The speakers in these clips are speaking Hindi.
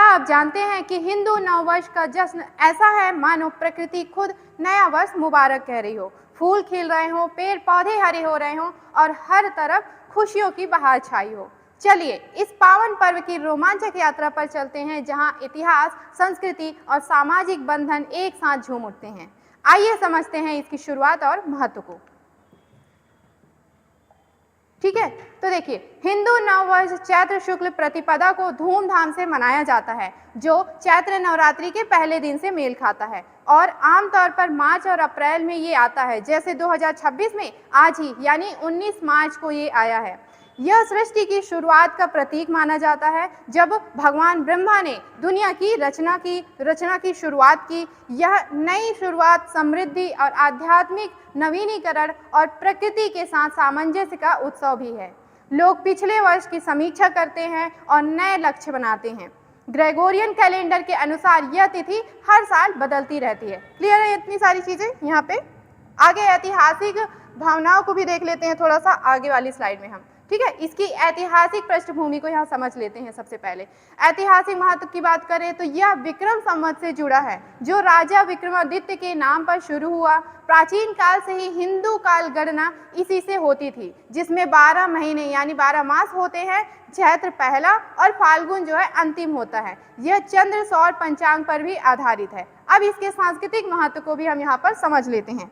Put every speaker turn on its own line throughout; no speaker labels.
आप जानते हैं कि हिंदू नववर्ष का जश्न ऐसा है मानो प्रकृति खुद नया वर्ष मुबारक कह रही हो। फूल खिल रहे हों, पेड़ पौधे हरे हो रहे हों और हर तरफ खुशियों की बहार छाई हो। चलिए इस पावन पर्व की रोमांचक यात्रा पर चलते हैं, जहां इतिहास, संस्कृति और सामाजिक बंधन एक साथ झूम उठते हैं। आइए समझते हैं इसकी शुरुआत और महत्व को। ठीक है, तो देखिए, हिंदू नववर्ष चैत्र शुक्ल प्रतिपदा को धूमधाम से मनाया जाता है, जो चैत्र नवरात्रि के पहले दिन से मेल खाता है और आमतौर पर मार्च और अप्रैल में ये आता है। जैसे 2026 में आज ही यानी 19 मार्च को ये आया है। यह सृष्टि की शुरुआत का प्रतीक माना जाता है, जब भगवान ब्रह्मा ने दुनिया की रचना की शुरुआत की। यह नई शुरुआत समृद्धि और आध्यात्मिक नवीनीकरण और प्रकृति के साथ सामंजस्य का उत्सव भी है। लोग पिछले वर्ष की समीक्षा करते हैं और नए लक्ष्य बनाते हैं। ग्रेगोरियन कैलेंडर के अनुसार यह तिथि हर साल बदलती रहती है। क्लियर है इतनी सारी चीजें यहाँ पे? आगे ऐतिहासिक भावनाओं को भी देख लेते हैं थोड़ा सा आगे वाली स्लाइड में हम। ठीक है, इसकी ऐतिहासिक पृष्ठभूमि को यहाँ समझ लेते हैं। सबसे पहले ऐतिहासिक महत्व की बात करें तो यह विक्रम संवत से जुड़ा है, जो राजा विक्रमादित्य के नाम पर शुरू हुआ। प्राचीन काल से ही हिंदू काल गणना इसी से होती थी, जिसमें 12 महीने यानी 12 मास होते हैं। चैत्र पहला और फाल्गुन जो है अंतिम होता है। यह चंद्र सौर पंचांग पर भी आधारित है। अब इसके सांस्कृतिक महत्व को भी हम यहाँ पर समझ लेते हैं।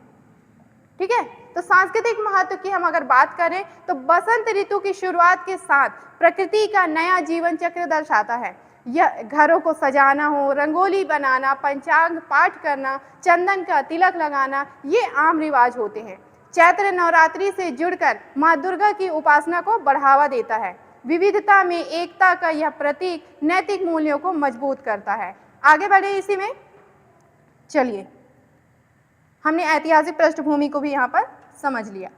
ठीक है, तो सांस्कृतिक महत्व की हम अगर बात करें तो बसंत ऋतु की शुरुआत के साथ प्रकृति का नया जीवन चक्र दर्शाता है। यह घरों को सजाना हो, रंगोली बनाना, पंचांग पाठ करना, चंदन का तिलक लगाना, ये आम रिवाज होते हैं। चैत्र नवरात्रि से जुड़कर माँ दुर्गा की उपासना को बढ़ावा देता है। विविधता में एकता का यह प्रतीक नैतिक मूल्यों को मजबूत करता है। आगे बढ़े इसी में। चलिए, हमने ऐतिहासिक पृष्ठभूमि को भी यहाँ पर समझ लिया।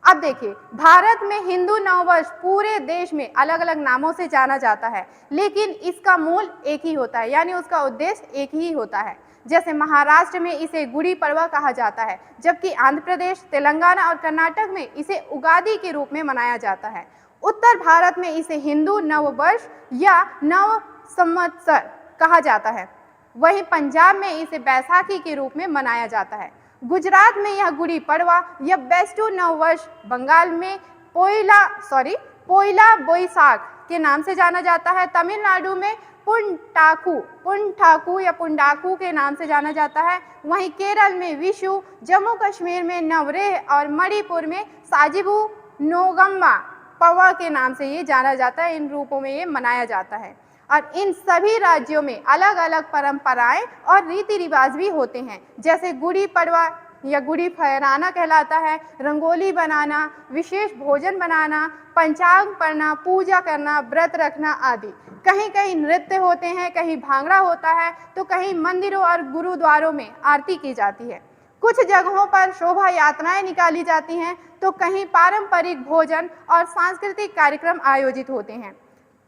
अब देखिए, भारत में हिंदू नववर्ष पूरे देश में अलग अलग नामों से जाना जाता है, लेकिन इसका मूल एक ही होता है, यानी उसका उद्देश्य एक ही होता है। जैसे महाराष्ट्र में इसे गुड़ी पड़वा कहा जाता है, जबकि आंध्र प्रदेश, तेलंगाना और कर्नाटक में इसे उगादि के रूप में मनाया जाता है। उत्तर भारत में इसे हिंदू नववर्ष या नव संवत्सर कहा जाता है। वहीं पंजाब में इसे बैसाखी के रूप में मनाया जाता है। गुजरात में यह गुड़ी पड़वा या बेस्टू नववर्ष, बंगाल में पोइला बोईसाख के नाम से जाना जाता है। तमिलनाडु में पुंठाकू या पुंडाकू के नाम से जाना जाता है। वहीं केरल में विशु, जम्मू कश्मीर में नवरेह और मणिपुर में साजिबू नोगम्बा पवा के नाम से ये जाना जाता है। इन रूपों में ये मनाया जाता है और इन सभी राज्यों में अलग अलग परंपराएं और रीति रिवाज भी होते हैं। जैसे गुड़ी पड़वा या गुड़ी फहराना कहलाता है, रंगोली बनाना, विशेष भोजन बनाना, पंचांग पढ़ना, पूजा करना, व्रत रखना आदि। कहीं कहीं नृत्य होते हैं, कहीं भांगड़ा होता है, तो कहीं मंदिरों और गुरुद्वारों में आरती की जाती है। कुछ जगहों पर शोभा यात्राएं निकाली जाती हैं, तो कहीं पारंपरिक भोजन और सांस्कृतिक कार्यक्रम आयोजित होते हैं।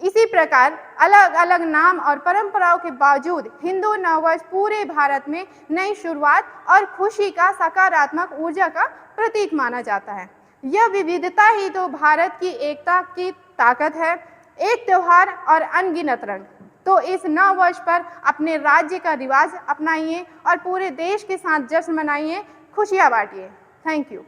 इसी प्रकार अलग अलग नाम और परंपराओं के बावजूद हिंदू नववर्ष पूरे भारत में नई शुरुआत और खुशी का सकारात्मक ऊर्जा का प्रतीक माना जाता है। यह विविधता ही तो भारत की एकता की ताकत है। एक त्योहार और अनगिनत रंग। तो इस नववर्ष पर अपने राज्य का रिवाज अपनाइए और पूरे देश के साथ जश्न मनाइए, खुशियां बांटिए। Thank you.